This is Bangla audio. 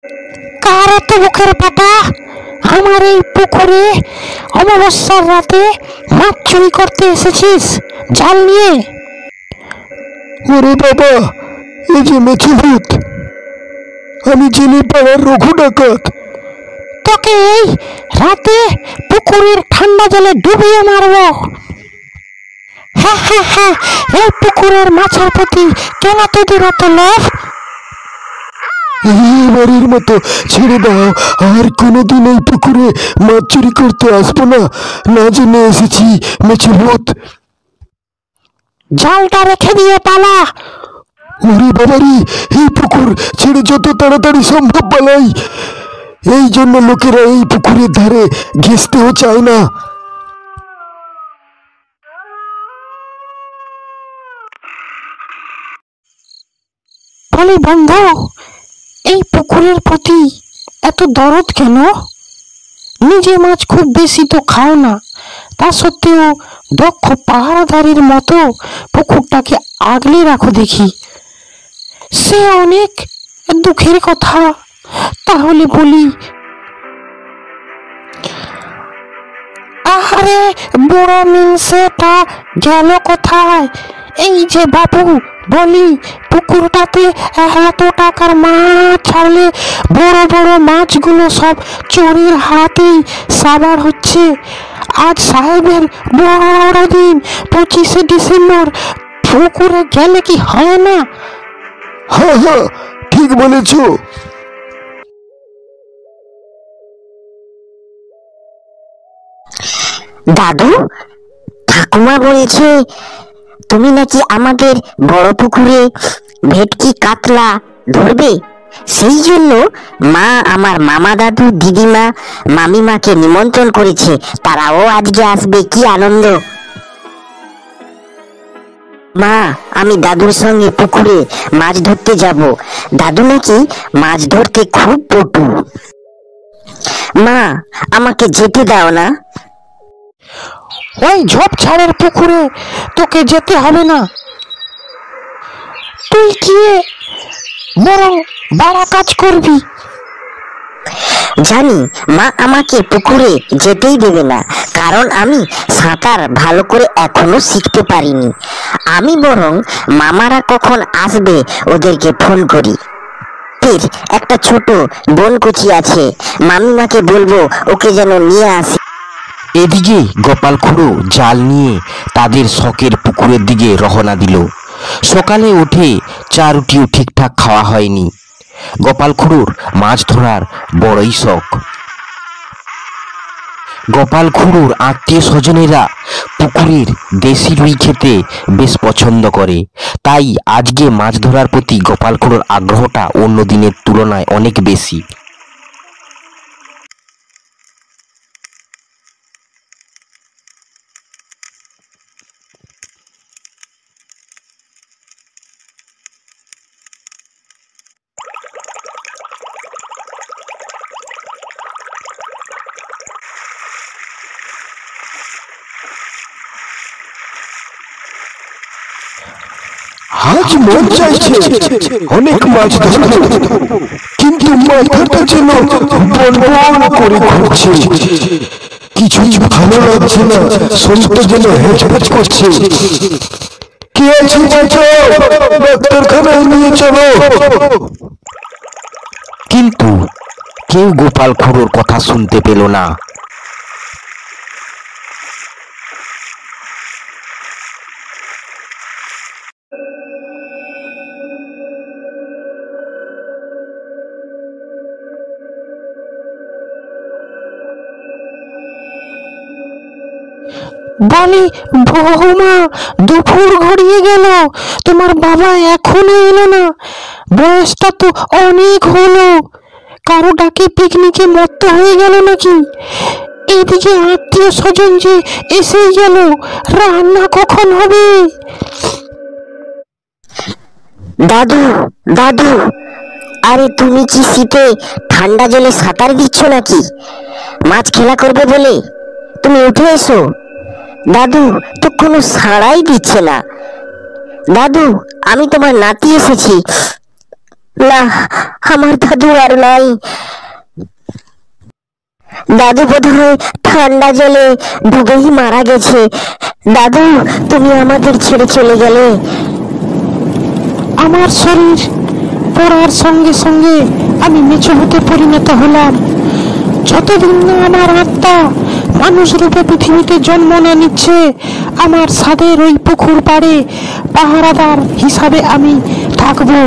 কার এত মুখের পাটা? আমার এই পুকুরে অমাবস্যার রাতে মাছ চুরি করতে এসেছিস জাল নিয়ে? ওরে বাবা, এই যে মেছে ভূত, আমি চিনি পাড়ার রঘু ডাকাত। তোকে এই রাতে পুকুরের ঠান্ডা জলে ডুবিয়ে মারবো। হ্যাঁ হ্যাঁ হ্যাঁ, এই পুকুরের মাছের প্রতি কেন তোদের এত লোভ? এবারের মতো ছেড়ে দাও, আর কোনোদিন এই পুকুরে মাছ চুরি করতে আসবো না। না জেনে এসেছি মেছে ভূত। জালটা রেখে দিয়ে পালা। ওরে বাবারি, এই পুকুর ছেড়ে যত তাড়াতাড়ি সম্ভব পালাই। এই জন্য লোকেরা এই পুকুরের ধারে ঘেঁষতেও চায় না। বলি বন্ধু, এই পুকুরের প্রতি এত দরদ কেন? নিজে মাছ খুব বেশি তো খাও না, তা সত্ত্বেও দক্ষ পাহারাদারির মতো পুকুরটাকে আগলে রাখো দেখি। সে অনেক দুঃখের কথা। তাহলে বলি, আরে বড় মিনসেটা গেল কোথায়? এই যে বাবু, বলি পুকুরটাতে এত টাকার মাছ ছাড়লে বড় বড় মাছগুলো সব চোরের হাতেই সাবার হচ্ছে। আজ সাহেবের বড়দিন, 25শে ডিসেম্বর, পুকুরে গেলে কি হয় না? হ্যাঁ হ্যাঁ, ঠিক বলেছ। দাদু, ঠাকুমা বলেছে তুমি নাকি আমাদের বড় পুকুরে ভেটকি কাতলা ধরবে। সেই জন্য মা আমার মামা দাদু, দিদিমা, মামিমাকে নিমন্ত্রণ করেছে। তারাও আজকে আসবে। কি আনন্দ! মা, আমি দাদুর সঙ্গে পুকুরে মাছ ধরতে যাব। দাদু নাকি মাছ ধরতে খুব পটু। মা, আমাকে যেতে দাও না। ওই ঝোপঝাড়ের পুকুরে তোকে যেতে হবে না। তুই গিয়ে বরং বাড়া কাজ করবি। জানি মা আমাকে পুকুরে যেতেই দেবে না, কারণ আমি সাঁতার ভালো করে এখনো শিখতে পারিনি। আমি বরং মামারা কখন আসবে ওদেরকে ফোন করি। একটা ছোট বোনকুচি আছে, মামিমাকে বলবো ওকে যেন নিয়ে আসে। এদিকে গোপাল খুড়ো জাল নিয়ে তাদের শখের পুকুরের দিকে রওনা দিল। সকালে উঠে চা রুটিও ঠিকঠাক খাওয়া হয়নি। গোপাল খুড়োর মাছ ধরার বড়ই শখ। গোপাল খুড়োর আত্মীয় স্বজনেরা পুকুরের দেশি রুই খেতে বেশ পছন্দ করে, তাই আজকে মাছ ধরার প্রতি গোপাল খুড়োর আগ্রহটা অন্য দিনের তুলনায় অনেক বেশি। আজ মন চাইছে অনেক মাছ ধরতে, কিন্তু মাথাটা যেন বনবন করে ঘুরছে। কিছুই ভালো লাগছে না, শরীরটা যেন হেঁচপেচ করছে। কে আছে বাঁচাও, ডাক্তারখানায় নিয়ে চলো। কিন্তু কেউ গোপাল খুড়োর কথা শুনতে পেল না। বলি বৌমা, দুপুর গড়িয়ে গেল, তোমার বাবা এখনো এলো না। বয়সটা তো অনেক হলো, কারো ডাকে পিকনিকে মত্ত হয়ে গেল নাকি? এদিকে আত্মীয় স্বজন যে এসেই গেল, রান্না কখন হবে? দাদু, দাদু, আরে তুমি কি শীতে ঠান্ডা জলে সাঁতার দিচ্ছ নাকি? মাছ খেলা করবে বলে তুমি উঠে এসো। দাদু তো কোনো সাড়াই দিচ্ছে না। দাদু, আমি তোমার নাতি এসেছি। না, আমার দাদু আর নাই। দাদু বোধহয় ঠান্ডা জলে ডুবেই মারা গেছে। দাদু, তুমি আমাদের ছেড়ে চলে গেলে। আমার শরীর পড়ার সঙ্গে সঙ্গে আমি নিচু হতে পরিণত হলাম। যতদিন না আমার আত্মা মানুষ রূপে পৃথিবীতে জন্ম না নিচ্ছে, আমার ছাদের ওই পুকুর পাড়ে পাহারাদার হিসাবে আমি থাকবো।